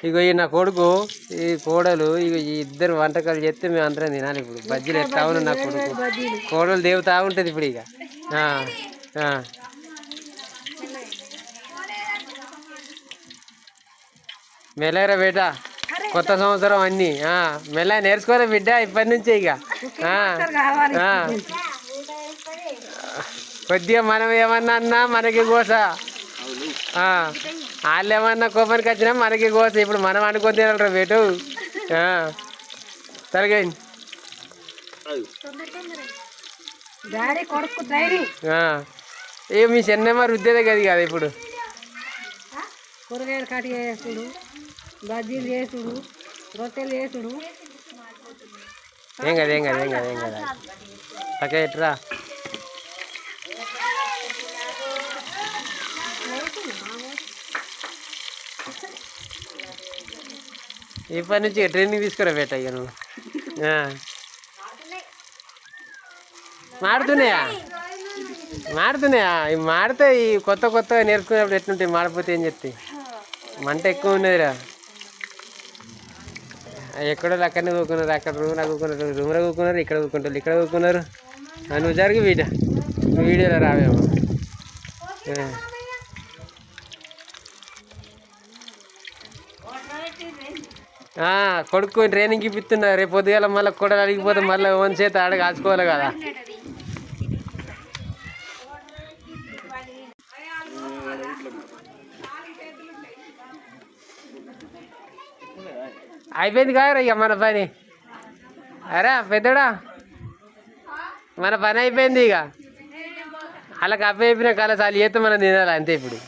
ఇగో ఈ నా కొడుకు ఈ కోడలు ఇగో ఈ ఇద్దరు వంటకాలు చేస్తే మేము అందరం తినాలి. ఇప్పుడు బజ్జీలు ఎట్లా ఉన్నా నా కొడుకు కోడలు దేవుతా ఉంటుంది ఇప్పుడు ఇక. మెల్లరా బిడ్డ, కొత్త సంవత్సరం అన్నీ మెల్ల నేర్చుకోరా బిడ్డ ఇప్పటి నుంచే ఇక. కొద్దిగా మనం ఏమన్నా అన్నా మనకి గోస, వాళ్ళు ఏమన్నా కోపానికి వచ్చినా మనకి గోస. ఇప్పుడు మనం అనుకొని తినాలరా బేటు. తరగండి ఏ మీ చెన్నమ్మ రుద్దేదే కదా ఇప్పుడు. కూరగాయలు కట్ చేసుడు, బజ్జీలు చేసుడు, రొట్టెలు చేసుడు. ఏం కదా ఏం కదా ఏం కదా ఏం కదా పక్క ఎట్రా. ఇప్పటి నుంచి ట్రైనింగ్ తీసుకురా బేట. ఇక నువ్వు మాడుతున్నాయా ఇవి మాడితే ఈ కొత్తగా నేర్చుకునేప్పుడు ఎట్లుంటాయి, మాడిపోతే ఏం చెప్తాయి. మంట ఎక్కువ ఉన్నదిరా. ఎక్కడో అక్కడనే కూకున్నారు, అక్కడ రూమ్లో కూకున్నారు, ఇక్కడ కూకున్నారు. నువ్వు జరిగి వీడియోలో రావేమో. కొడుకు ట్రైనింగ్ ఇప్పిస్తున్నా. రేపు పొద్దుగాల మళ్ళీ కూడా అడిగిపోతే మళ్ళీ వన్ చేత ఆడ కాచుకోవాలి కదా. అయిపోయింది కాదు ఇక మన పని. అరే పెద్దడా మన పని అయిపోయింది. ఇక వాళ్ళకి అప్ప అయిపోయినా కల చాలు చేస్తే మనం తినాలి అంతే ఇప్పుడు.